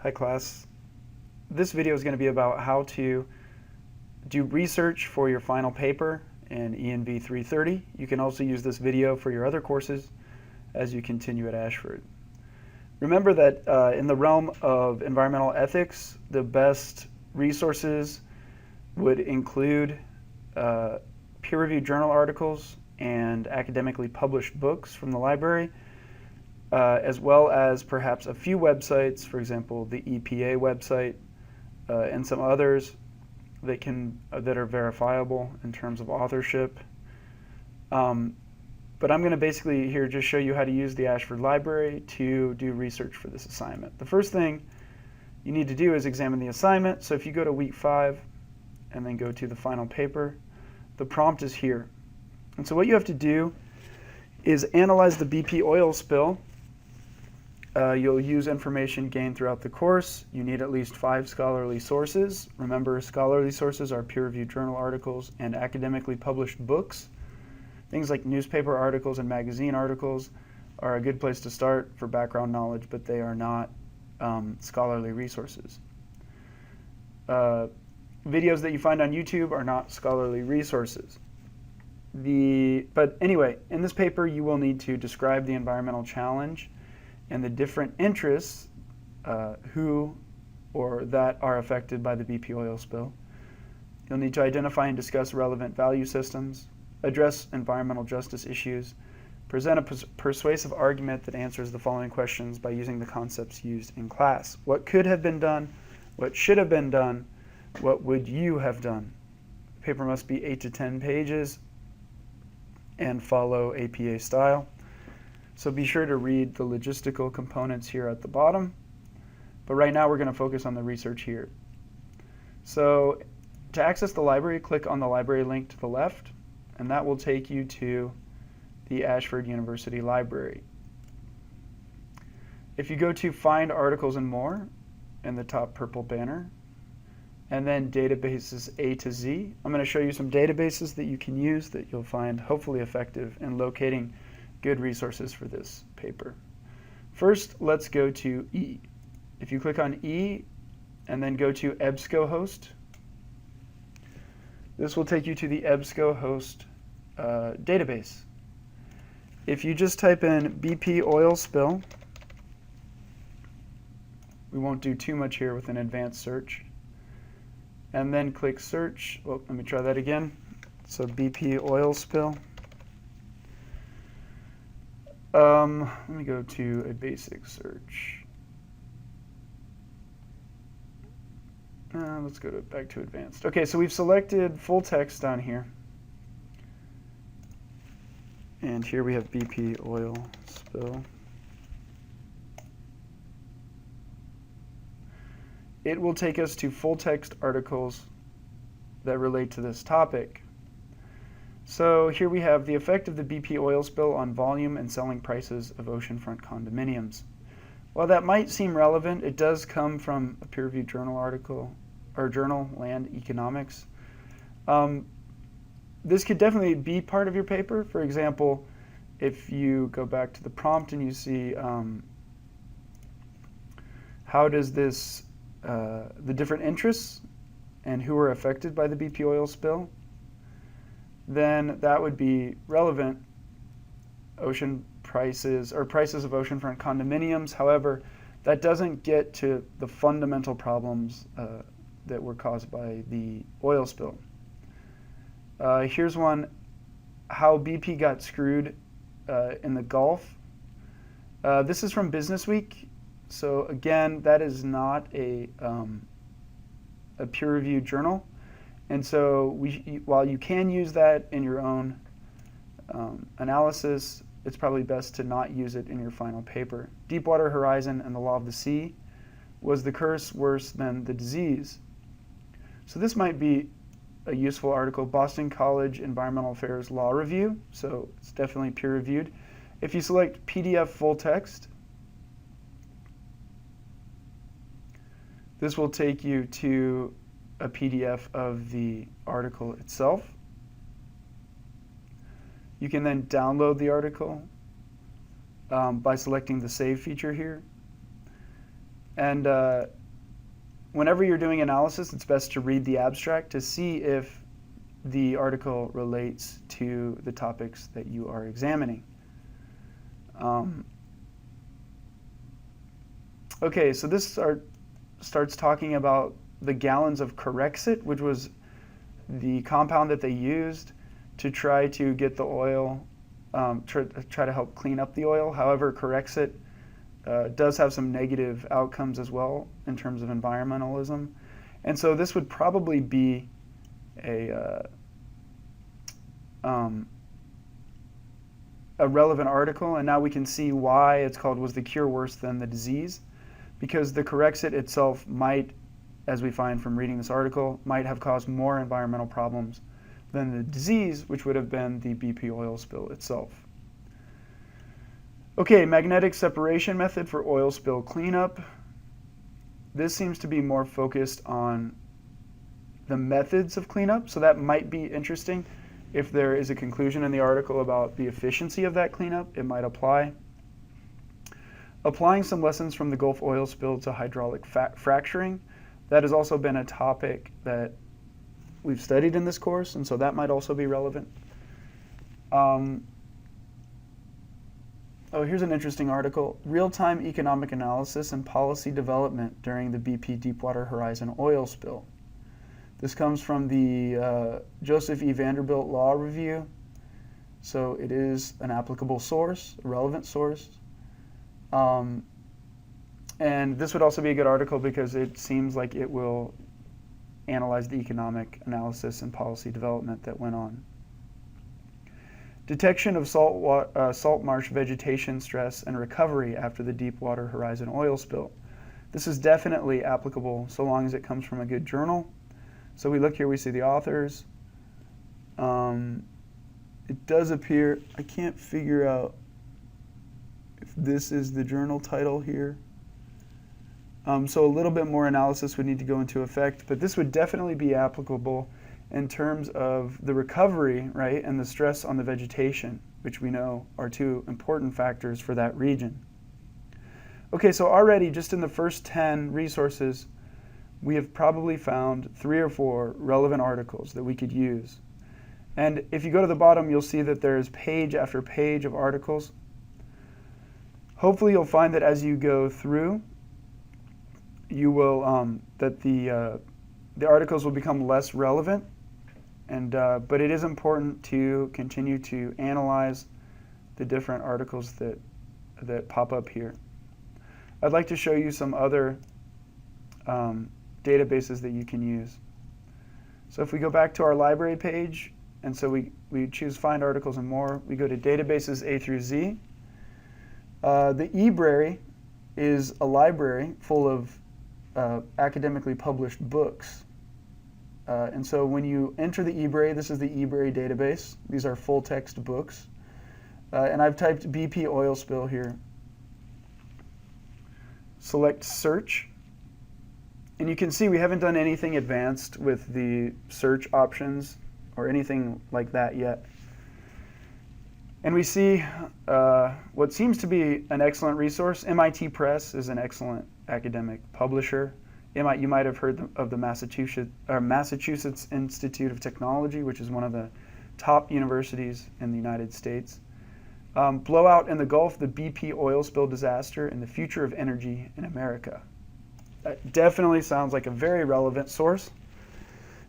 Hi class. This video is going to be about how to do research for your final paper in ENV 330. You can also use this video for your other courses as you continue at Ashford. Remember that in the realm of environmental ethics, the best resources would include peer-reviewed journal articles and academically published books from the library, as well as perhaps a few websites, for example, the EPA website, and some others that are verifiable in terms of authorship. But I'm going to basically here just show you how to use the Ashford Library to do research for this assignment. The first thing you need to do is examine the assignment. So if you go to week 5 and then go to the final paper, the prompt is here. And so what you have to do is analyze the BP oil spill. You'll use information gained throughout the course. You need at least 5 scholarly sources. Remember, scholarly sources are peer-reviewed journal articles and academically published books. Things like newspaper articles and magazine articles are a good place to start for background knowledge, but they are not scholarly resources. Videos that you find on YouTube are not scholarly resources. But anyway, in this paper you will need to describe the environmental challenge and the different interests who or that are affected by the BP oil spill. You'll need to identify and discuss relevant value systems, address environmental justice issues, present a persuasive argument that answers the following questions by using the concepts used in class. What could have been done? What should have been done? What would you have done? The paper must be 8 to 10 pages and follow APA style. So be sure to read the logistical components here at the bottom. But right now we're going to focus on the research here. So to access the library, click on the library link to the left, and that will take you to the Ashford University Library. If you go to Find Articles and More in the top purple banner, and then Databases A to Z, I'm going to show you some databases that you can use that you'll find hopefully effective in locating good resources for this paper. First, let's go to E. If you click on E and then go to EBSCOhost, this will take you to the EBSCOhost database. If you just type in BP oil spill, we won't do too much here with an advanced search, and then click search. Well, let me try that again. So BP oil spill. Let me go to a basic search. Let's go back to advanced. Okay, so we've selected full text down here. And here we have BP oil spill. It will take us to full text articles that relate to this topic. So here we have the effect of the BP oil spill on volume and selling prices of oceanfront condominiums. While that might seem relevant, it does come from a peer-reviewed journal article, or journal, Land Economics. This could definitely be part of your paper. For example, if you go back to the prompt and you see how does this, the different interests and who are affected by the BP oil spill, then that would be relevant. Ocean prices, or prices of oceanfront condominiums. However, that doesn't get to the fundamental problems that were caused by the oil spill. Here's one, how BP got screwed in the Gulf. This is from Business Week. So again, that is not a peer-reviewed journal. And so while you can use that in your own analysis, it's probably best to not use it in your final paper. Deepwater Horizon and the Law of the Sea. Was the curse worse than the disease? So this might be a useful article. Boston College Environmental Affairs Law Review. So it's definitely peer-reviewed. If you select PDF full text, this will take you to a PDF of the article itself. You can then download the article by selecting the Save feature here. And whenever you're doing analysis, it's best to read the abstract to see if the article relates to the topics that you are examining. Okay, so this starts talking about the gallons of Corexit, which was the compound that they used to try to get the oil, try to help clean up the oil. However, Corexit does have some negative outcomes as well in terms of environmentalism. And so this would probably be a relevant article, and now we can see why it's called "Was the Cure Worse Than the Disease?" Because the Corexit itself might, as we find from reading this article, might have caused more environmental problems than the disease, which would have been the BP oil spill itself. Okay, magnetic separation method for oil spill cleanup. This seems to be more focused on the methods of cleanup, so that might be interesting. If there is a conclusion in the article about the efficiency of that cleanup, it might apply. Applying some lessons from the Gulf oil spill to hydraulic fracturing. That has also been a topic that we've studied in this course, and so that might also be relevant. Oh, here's an interesting article. Real-time economic analysis and policy development during the BP Deepwater Horizon oil spill. This comes from the Joseph E. Vanderbilt Law Review. So it is an applicable source, a relevant source. And this would also be a good article because it seems like it will analyze the economic analysis and policy development that went on. Detection of salt marsh vegetation stress and recovery after the Deepwater Horizon oil spill. This is definitely applicable so long as it comes from a good journal. So we look here, we see the authors. It does appear, I can't figure out if this is the journal title here. So a little bit more analysis would need to go into effect, but this would definitely be applicable in terms of the recovery, right, and the stress on the vegetation, which we know are two important factors for that region. Okay, so already just in the first 10 resources, we have probably found 3 or 4 relevant articles that we could use. And if you go to the bottom, you'll see that there's page after page of articles. Hopefully you'll find that as you go through, you will, that the articles will become less relevant, and but it is important to continue to analyze the different articles that pop up here. I'd like to show you some other databases that you can use. So if we go back to our library page, and so we choose Find Articles and More, we go to Databases A through Z. The eBrary is a library full of academically published books. And so when you enter the eBrary, this is the eBrary database. These are full text books. And I've typed BP oil spill here. Select search. And you can see we haven't done anything advanced with the search options or anything like that yet. And we see what seems to be an excellent resource. MIT Press is an excellent academic publisher. You might have heard of the Massachusetts Institute of Technology, which is one of the top universities in the United States. Blowout in the Gulf, the BP oil spill disaster, and the future of energy in America. That definitely sounds like a very relevant source.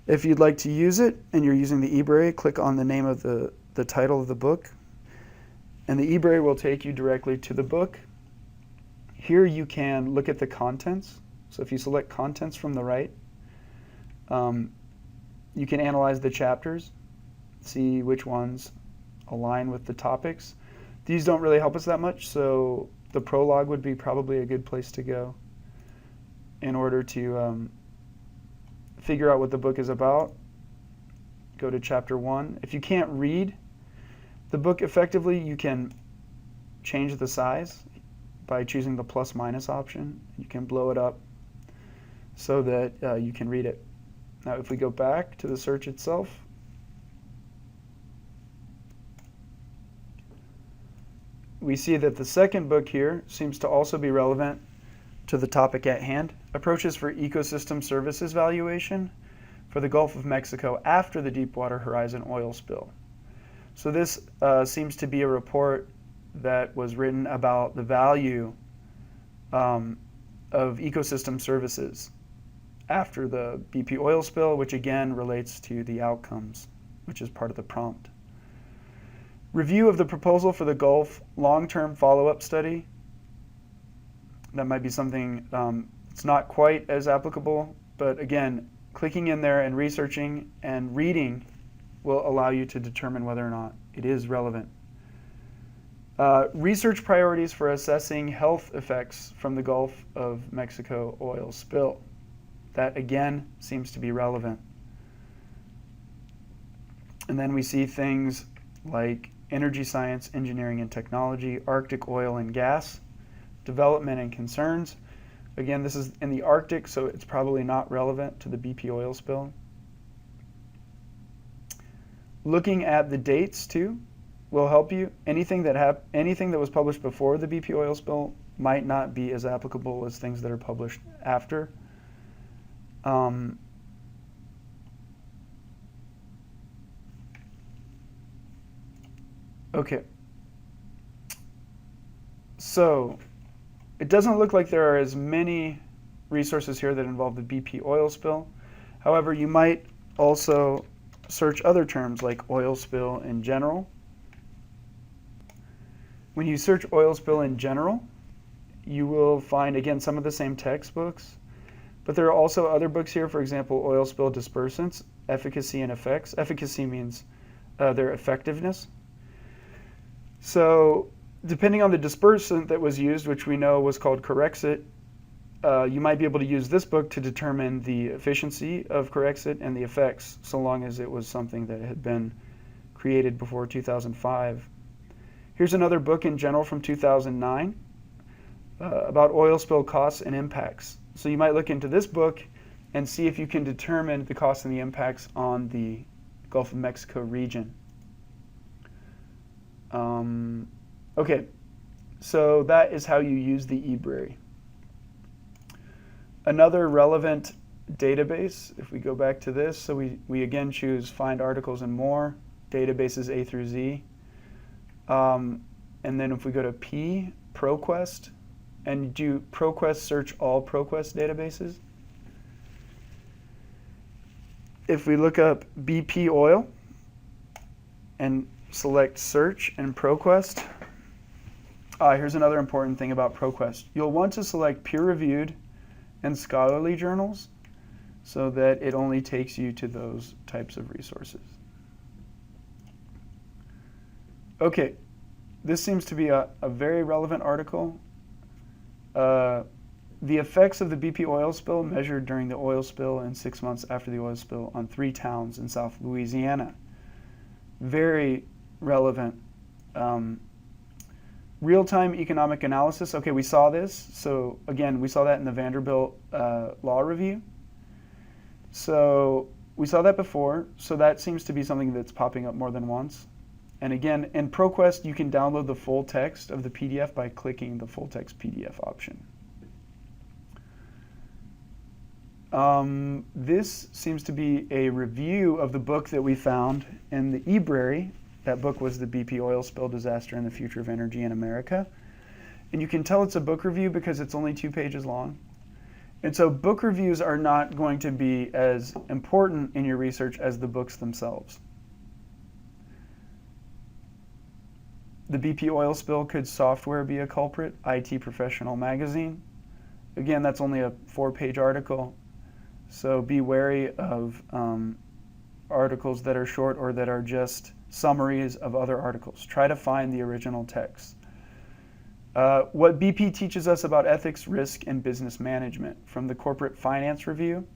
If you'd like to use it and you're using the eBrary, click on the name of the title of the book, and the eBrary will take you directly to the book. Here you can look at the contents. So if you select contents from the right, you can analyze the chapters, see which ones align with the topics. These don't really help us that much, so the prologue would be probably a good place to go in order to figure out what the book is about. Go to chapter 1. If you can't read the book effectively, you can change the size by choosing the plus-minus option. You can blow it up so that you can read it. Now if we go back to the search itself, we see that the second book here seems to also be relevant. to the topic at hand, approaches for ecosystem services valuation for the Gulf of Mexico after the Deepwater Horizon oil spill. So this seems to be a report that was written about the value of ecosystem services after the BP oil spill, which again relates to the outcomes, which is part of the prompt. Review of the proposal for the Gulf long-term follow-up study. That might be something, it's not quite as applicable, but again, clicking in there and researching and reading will allow you to determine whether or not it is relevant. Research priorities for assessing health effects from the Gulf of Mexico oil spill. That again seems to be relevant. And then we see things like energy science, engineering and technology, Arctic oil and gas, development and concerns. Again, this is in the Arctic, so it's probably not relevant to the BP oil spill. Looking at the dates too will help you. Anything that was published before the BP oil spill might not be as applicable as things that are published after. Okay. So it doesn't look like there are as many resources here that involve the BP oil spill. However, you might also search other terms like oil spill in general. When you search oil spill in general, you will find, again, some of the same textbooks, but there are also other books here, for example, oil spill dispersants, efficacy and effects. Efficacy means their effectiveness. So depending on the dispersant that was used, which we know was called Corexit, you might be able to use this book to determine the efficiency of Corexit and the effects, so long as it was something that had been created before 2005. Here's another book in general from 2009 about oil spill costs and impacts. So you might look into this book and see if you can determine the costs and the impacts on the Gulf of Mexico region. Okay, so that is how you use the eBrary. Another relevant database, if we go back to this, so we again choose Find Articles and More, databases A through Z. And then if we go to P, ProQuest, and do ProQuest search all ProQuest databases. If we look up BP oil and select search and ProQuest, here's another important thing about ProQuest. You'll want to select peer-reviewed and scholarly journals so that it only takes you to those types of resources. Okay, this seems to be a very relevant article. The effects of the BP oil spill measured during the oil spill and 6 months after the oil spill on 3 towns in South Louisiana. Very relevant. Real-time economic analysis. Okay, we saw this. So again, we saw that in the Vanderbilt Law Review. So we saw that before. So that seems to be something that's popping up more than once. And again, in ProQuest, you can download the full text of the PDF by clicking the full text PDF option. This seems to be a review of the book that we found in the eBrary. That book was The BP Oil Spill Disaster and the Future of Energy in America. And you can tell it's a book review because it's only 2 pages long. And so book reviews are not going to be as important in your research as the books themselves. The BP oil spill, could software be a culprit? IT Professional Magazine. Again, that's only a 4-page article. So be wary of articles that are short or that are just summaries of other articles. Try to find the original text. What BP teaches us about ethics, risk, and business management from the Corporate Finance Review.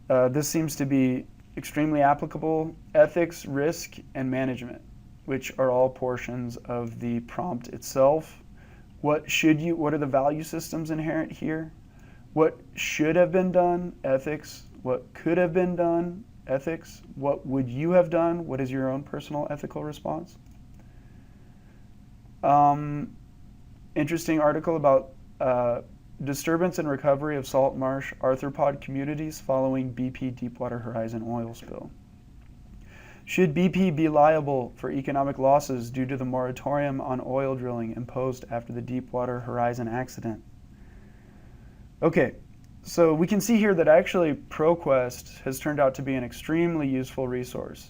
This seems to be extremely applicable. Ethics, risk, and management, which are all portions of the prompt itself. What are the value systems inherent here? What should have been done? Ethics. What could have been done? Ethics. What would you have done? What is your own personal ethical response? Interesting article about disturbance and recovery of salt marsh arthropod communities following BP Deepwater Horizon oil spill. Should BP be liable for economic losses due to the moratorium on oil drilling imposed after the Deepwater Horizon accident? Okay, so we can see here that actually ProQuest has turned out to be an extremely useful resource.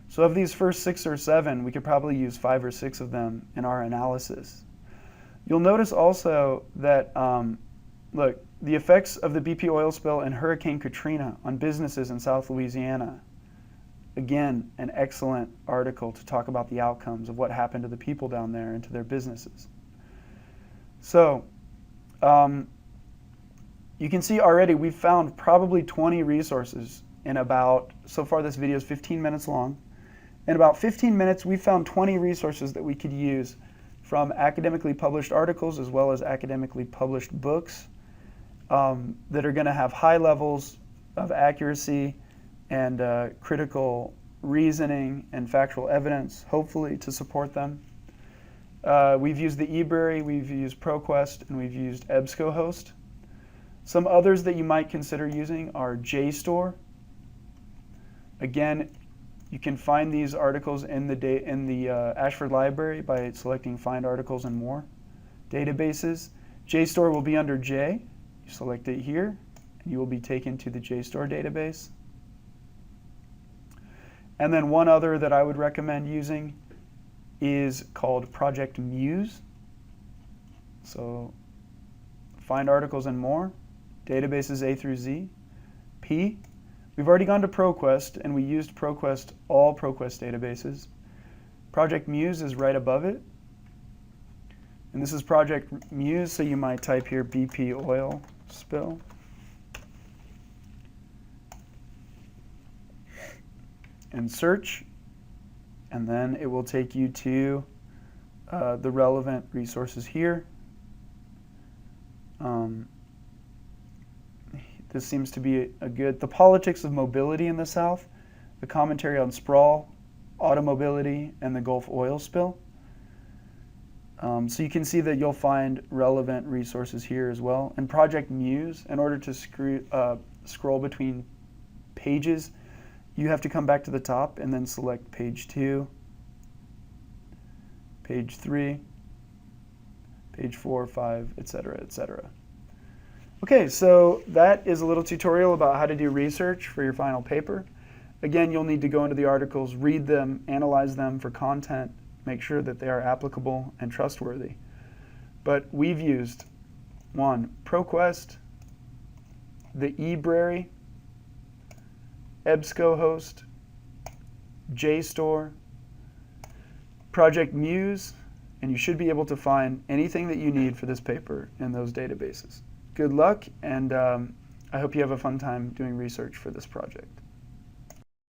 So of these first 6 or 7, we could probably use 5 or 6 of them in our analysis. You'll notice also that, look, the effects of the BP oil spill and Hurricane Katrina on businesses in South Louisiana. Again, an excellent article to talk about the outcomes of what happened to the people down there and to their businesses. So, you can see already we've found probably 20 resources in about, so far this video is 15 minutes long. In about 15 minutes, we found 20 resources that we could use from academically published articles as well as academically published books that are going to have high levels of accuracy and critical reasoning and factual evidence, hopefully, to support them. We've used the eBury, we've used ProQuest, and we've used EBSCOhost. Some others that you might consider using are JSTOR. Again, you can find these articles in the Ashford Library by selecting Find Articles and More databases. JSTOR will be under J. You select it here, and you will be taken to the JSTOR database. And then one other that I would recommend using is called Project Muse. So Find Articles and More, databases A through Z. P. We've already gone to ProQuest, and we used ProQuest, all ProQuest databases. Project Muse is right above it. And this is Project Muse, so you might type here BP oil spill. And search, and then it will take you to the relevant resources here. This seems to be a good, the politics of mobility in the South, the commentary on sprawl, automobility, and the Gulf oil spill. So you can see that you'll find relevant resources here as well. And Project Muse, in order to scroll between pages, you have to come back to the top and then select page 2, page 3, page 4, 5, etc., etc. Okay, so that is a little tutorial about how to do research for your final paper. Again, you'll need to go into the articles, read them, analyze them for content, make sure that they are applicable and trustworthy. But we've used 1, ProQuest, the eBury, EBSCOhost, JSTOR, Project Muse, and you should be able to find anything that you need for this paper in those databases. Good luck, and I hope you have a fun time doing research for this project.